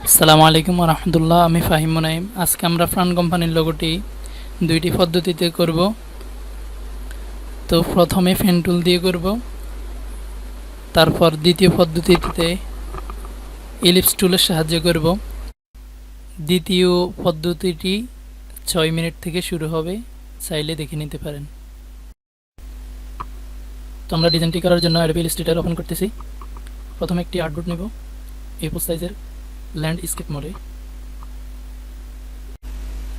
আসসালামু আলাইকুম রহমতুল্লাহ। আমি ফাহিম মুনাইম। আজকে আমরা ফ্রান কোম্পানির লোগোটি দুইটি পদ্ধতিতে করব। তো প্রথমে পেন টুল দিয়ে করব, তারপর দ্বিতীয় পদ্ধতিতে এলিপস টুলের সাহায্যে করব। দ্বিতীয় পদ্ধতিটি 6 মিনিট থেকে শুরু হবে, চাইলে দেখে নিতে পারেন। তো আমরা ডিজাইনটি করার জন্য অ্যাডোবি ইলাস্ট্রেটর ওপেন করতেছি। প্রথমে একটি আর্টবোর্ড নেব A4 সাইজের ল্যান্ডস্কেপ মোডে।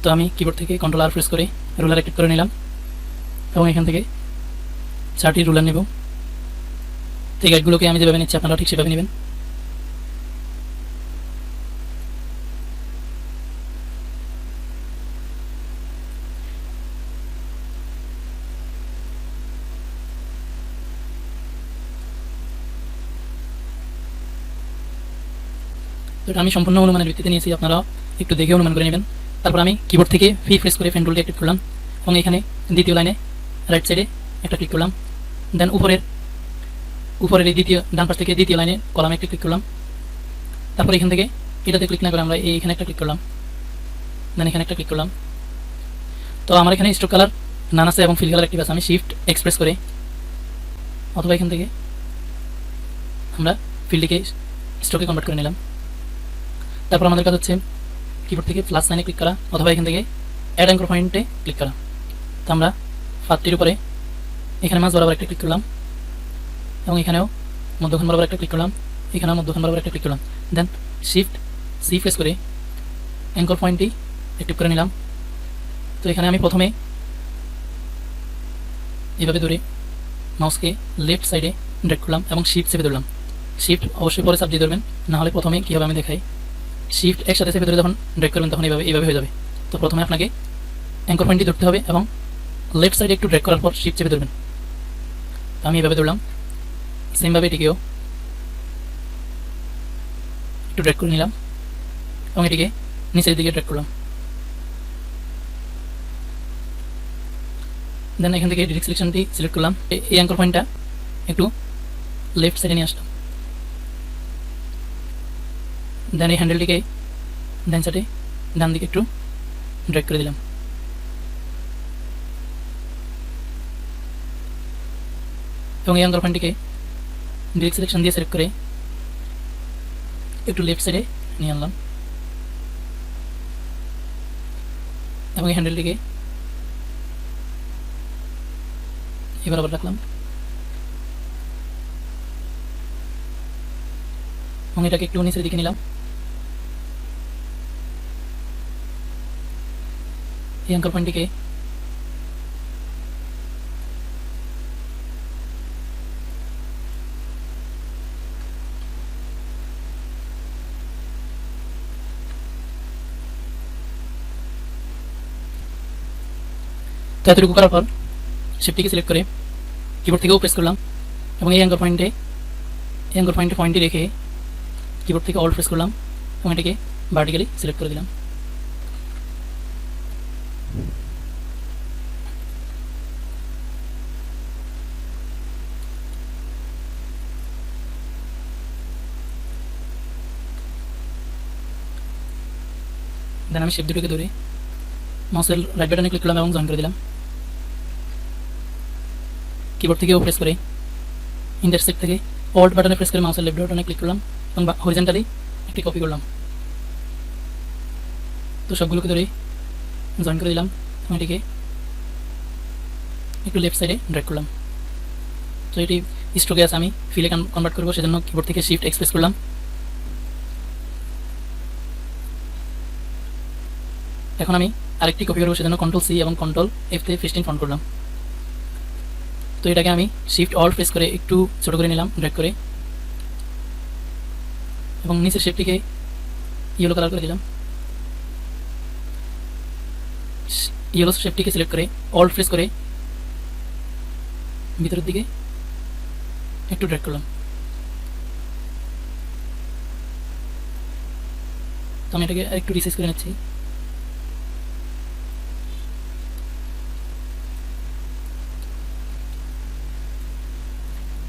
তো আমি কিবোর্ড থেকে কন্ট্রোল আর প্রেস করে রুলার অ্যাক্টিভ করে নিলাম এবং এখান থেকে 4টি রুলার নেব। তো এই গাইডগুলোকে আমি যেভাবে নিচ্ছি আপনারা ঠিক সেভাবে নেবেন। তো এটা আমি সম্পূর্ণ অনুমানের ভিত্তিতে নিয়েছি, আপনারা একটু দেখে অনুমান করে নেবেন। তারপর আমি কিবোর্ড থেকে ফি প্রেস করে পেন টুলটি অ্যাক্টিভ করলাম এবং এখানে দ্বিতীয় লাইনে রাইট সাইডে একটা ক্লিক করলাম। দেন উপরের এই ডান পাশ থেকে দ্বিতীয় লাইনে কলামে একটা ক্লিক করলাম। তারপর এখান থেকে এটাতে ক্লিক না করে আমরা এইখানে একটা ক্লিক করলাম, দেন এখানে একটা ক্লিক করলাম। তো আমার এখানে স্ট্রোক কালার নান আছে এবং ফিল কালার অ্যাক্টিভ আছে। আমি শিফট এক্সপ্রেস করে অথবা এখান থেকে আমরা ফিল্ডটিকে স্ট্রোকে কনভার্ট করে নিলাম। তারপর আমাদের কাজ হচ্ছে কিবোর্ড থেকে প্লাস সাইনে ক্লিক করা অথবা এখান থেকে অ্যাড অ্যাঙ্কর পয়েন্টে ক্লিক করা। তো আমরা পাতটির উপরে এখানে মাঝ বরাবর একটা ক্লিক করলাম এবং এখানেও মধ্যখান বরাবর একটা ক্লিক করলাম, এখানেও মধ্যখান বরাবর একটা ক্লিক করলাম। দেন শিফট সি প্রেস করে অ্যাঙ্কর পয়েন্টটি অ্যাক্টিভ করে নিলাম। তো এখানে আমি প্রথমে এইভাবে ধরে মাউসকে লেফট সাইডে ড্র্যাগ করলাম এবং শিফট চেপে ধরলাম। শিফট অবশ্যই পরে চাপ দিয়ে ধরবেন, নাহলে প্রথমে কীভাবে আমি দেখাই। শিফট একসাথে চেপে ধরে যখন ড্র্যাগ করবেন তখন এইভাবে হয়ে যাবে। তো প্রথমে আপনাকে অ্যাঙ্কর পয়েন্টটি ধরতে হবে এবং লেফট সাইডে একটু ড্র্যাগ করার পর শিফট চেপে ধরবেন। তো আমি এভাবে ধরলাম, সেমভাবে এটিকেও একটু ড্র্যাগ করে নিলাম এবং এটিকে নিচের দিকে ড্র্যাগ করলাম। দেন এখান থেকে ডিরেক্ট সিলেকশনটি সিলেক্ট করলাম, এই অ্যাঙ্কর পয়েন্টটা একটু লেফট সাইডে নিয়ে আসলাম। দেন এই হ্যান্ডেলটিকে ডান সাইডে ডান দিকে একটু ড্র্যাগ করে দিলাম এবং এই অ্যাঙ্কর পয়েন্টটিকে ডিরেক্ট সিলেকশন দিয়ে সিলেক্ট করে একটু লেফট সাইডে নিয়ে আনলাম এবং এই হ্যান্ডেলটিকে এবার আবার রাখলাম এবং এটাকে একটু নিচের দিকে নিলাম। এই অ্যাঙ্কর পয়েন্টটিকে তো এতটুকু করার পর শিফটটিকে সিলেক্ট করে কিবোর্ড থেকেও প্রেস করলাম এবং এই অ্যাঙ্কর পয়েন্টে পয়েন্টটি রেখে কিবোর্ড থেকে অল্ট প্রেস করলাম এবং এটাকে ভার্টিক্যালি সিলেক্ট করে দিলাম। দেন আমি শেপ দুটোকে ধরে মাউসের রাইট বাটনে ক্লিক করলাম এবং জয়েন করে দিলাম। কিবোর্ড থেকেও প্রেস করে ইন্টারসেক্ট থেকে অল্ট বাটনে প্রেস করে মাউসের লেফট বাটনে ক্লিক করলাম এবং হরিজন্টালি একটি কপি করলাম। তো সবগুলোকে ধরে জয়েন করে দিলাম এবং এটিকে একটু লেফট সাইডে ড্র্যাগ করলাম। তো এটি স্ট্রোকে আছে, আমি ফিলে কনভার্ট করবো, সেজন্য কিবোর্ড থেকে শিফট এক্সপ্রেস করলাম। এখন আমি আরেকটি কপি করবো, সেজন্য কন্ট্রোল সি এবং কন্ট্রোল এফ তে পেস্টিং ফন্ট করলাম। তো এটাকে আমি শিফট অল প্রেস করে একটু ছোটো করে নিলাম ড্র্যাগ করে এবং নিচের শেপটিকে ইয়েলো কালার করে দিলাম। ইয়েলো শেপটিকে সিলেক্ট করে অল প্রেস করে ভিতরের দিকে একটু ড্র্যাগ করলাম। তো আমি এটাকে একটু রিসাইজ করে নিচ্ছি।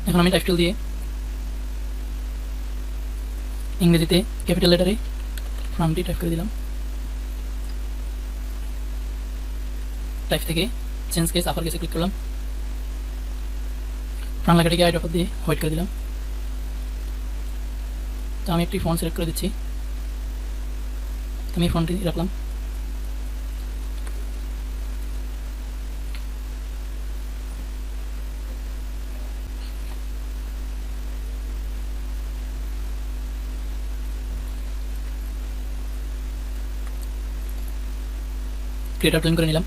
এখন আমি টাইপ টুল দিয়ে ইংরেজিতে ক্যাপিটাল লেটারে ফ্রামটি টাইপ করে দিলাম। টাইপ থেকে চেঞ্জ কেস আপার কেসে ক্লিক করলাম। ফ্রাম লেখাটিকে আইড্রপার দিয়ে হোয়াইট করে দিলাম। তো আমি একটি ফন্ট সিলেক্ট করে দিচ্ছি। আমি ফন্টটি রাখলাম। ক্রিয়েট আউটলাইন করে নিলাম,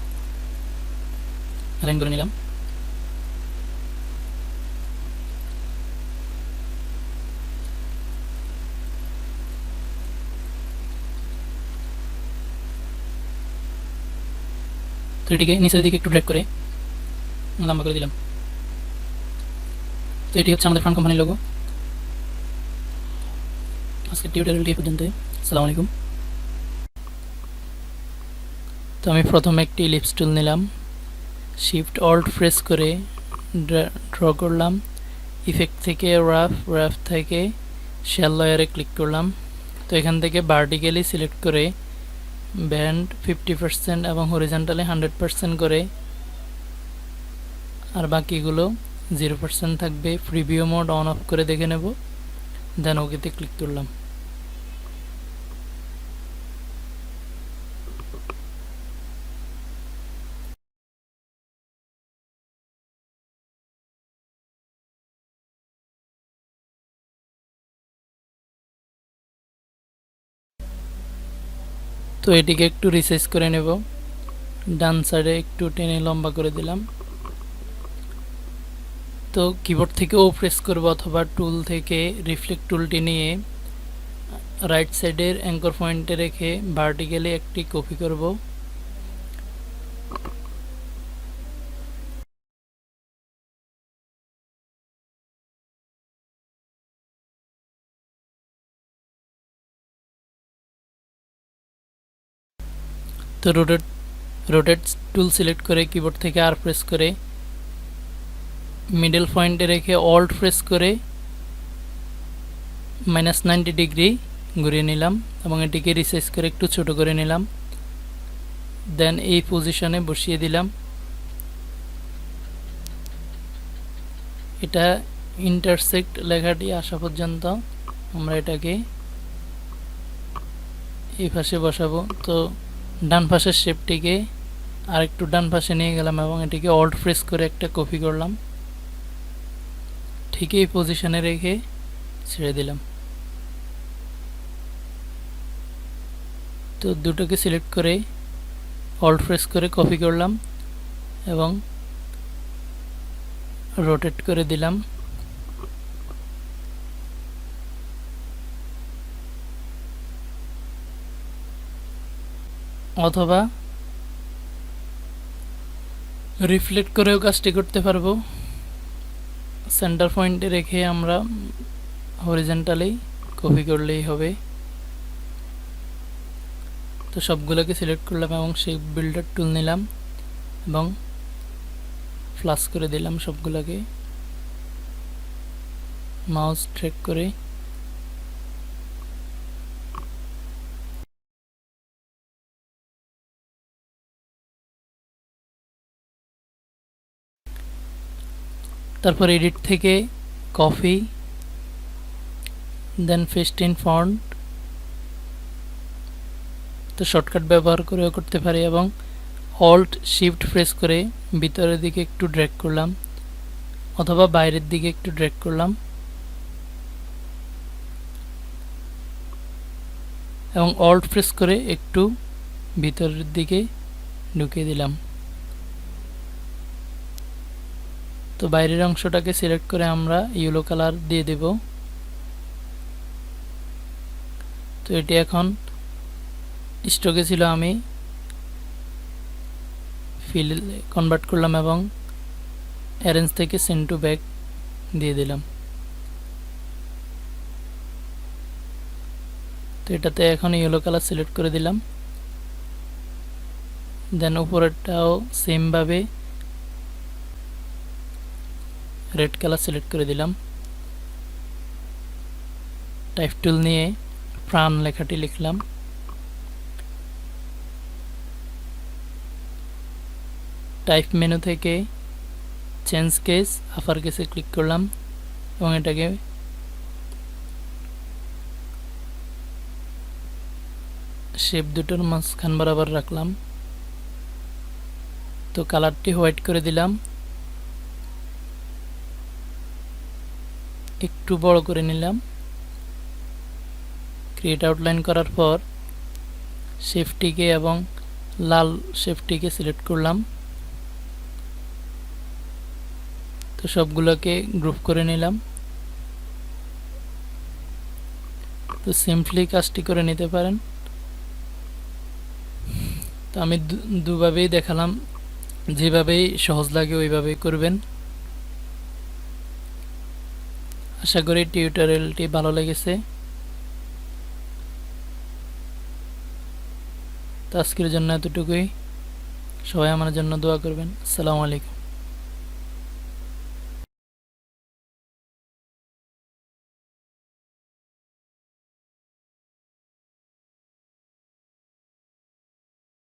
অ্যালাইন করে নিলাম। তো এটিকে নিচের দিকে একটু ড্র্যাগ করে লম্বা করে দিলাম। তো এটি হচ্ছে আমাদের ফ্রন্ট কোম্পানির লোগো। আজকের টিউটোরিয়ালটি এই পর্যন্ত। আসসালামু আলাইকুম। তো আমি প্রথমে একটি ইলিপস টুল নিলাম, শিফট অল্ট প্রেস করে ড্র করলাম। ইফেক্ট থেকে রাফ থেকে শেল লেয়ারে ক্লিক করলাম। তো এখান থেকে ভার্টিক্যালি সিলেক্ট করে ব্যান্ড 50% এবং হরিজন্টালি 100% করে, আর বাকিগুলো 0% থাকবে। প্রিভিউ মোড অন অফ করে দেখে নেব, দেন ওকেতে ক্লিক করলাম। তো এটিকে একটু রিসাইজ করে নেব, ডান সাইডে একটু টেনে লম্বা করে দিলাম। তো কিবোর্ড থেকেও প্রেস করব অথবা টুল থেকে রিফ্লেক্ট টুলটি নিয়ে রাইট সাইডের অ্যাঙ্কর পয়েন্টে রেখে ভার্টিক্যালি একটি কপি করব। তো রোটেট টুল সিলেক্ট করে কিবোর্ড থেকে আর প্রেস করে মিডল পয়েন্টে রেখে অল্ট প্রেস করে -90 ডিগ্রি ঘুরিয়ে নিলাম এবং এটিকে রিসাইজ করে একটু ছোট করে নিলাম। দেন এই পজিশনে বসিয়ে দিলাম। এটা ইন্টারসেক্ট লেখাটি আসা পর্যন্ত আমরা এটাকে এই পাশে বসাবো। তো ডান পাশের শেপটিকে আরেকটু ডান পাশে নিয়ে গেলাম এবং এটিকে অল্ট প্রেস করে একটা কপি করলাম, ঠিক এই পজিশনে রেখে ছেড়ে দিলাম। তো দুটোকে সিলেক্ট করে অল্ট প্রেস করে কপি করলাম এবং রোটেট করে দিলাম। অথবা রিফ্লেক্ট করেও কাজটি করতে পারবো। সেন্টার পয়েন্টে রেখে আমরা হরিজন্টালি কপি করলেই হবে। তো সবগুলোকে সিলেক্ট করলাম এবং সেই বিল্ডার টুল নিলাম এবং ফ্লাশ করে দিলাম সবগুলোকে, মাউস ট্র্যাক করে। তারপর এডিট থেকে copy, then paste in font. তো শর্টকাট ব্যবহার করেও করতে পারি এবং অল্ট শিফট প্রেস করে ভিতরের দিকে একটু ড্র্যাগ করলাম অথবা বাইরের দিকে একটু ড্র্যাগ করলাম এবং অল্ট প্রেস করে একটু ভিতরের দিকে ঢুকিয়ে দিলাম। তো বাইরের অংশটাকে সিলেক্ট করে আমরা ইয়েলো কালার দিয়ে দেব। তো এটি এখন স্টকে ছিল, আমি ফিল কনভার্ট করলাম এবং অ্যারেঞ্জ থেকে সেন্ড টু ব্যাক দিয়ে দিলাম। তো এটাতে এখন ইয়েলো কালার সিলেক্ট করে দিলাম। দেন উপরেরটাও সেমভাবে রেড কালার সিলেক্ট করে দিলাম। টাইপ টুল নিয়ে প্রাণ লেখাটি লিখলাম টাইপ মেনু থেকে চেঞ্জ কেস আপার কেসে ক্লিক করলাম এবং এটাকে শেপ দুটোর মাঝখান বরাবর রাখলাম। তো কালারটি হোয়াইট করে দিলাম, একটু বড় করে নিলাম। ক্রিয়েট আউটলাইন করার পর শেপটিকে এবং লাল শেপটিকে সিলেক্ট করলাম। তো সবগুলোকে গ্রুপ করে নিলাম। তো সিম্পলি কাজটি করে নিতে পারেন। তো আমি দুভাবেই দেখালাম, যেভাবেই সহজ লাগে ওইভাবেই করবেন। আশা করি টিউটোরিয়ালটি ভালো লেগেছে। তো আজকের জন্য এতটুকুই। সবাই আমার জন্য দোয়া করবেন। আসসালামু আলাইকুম।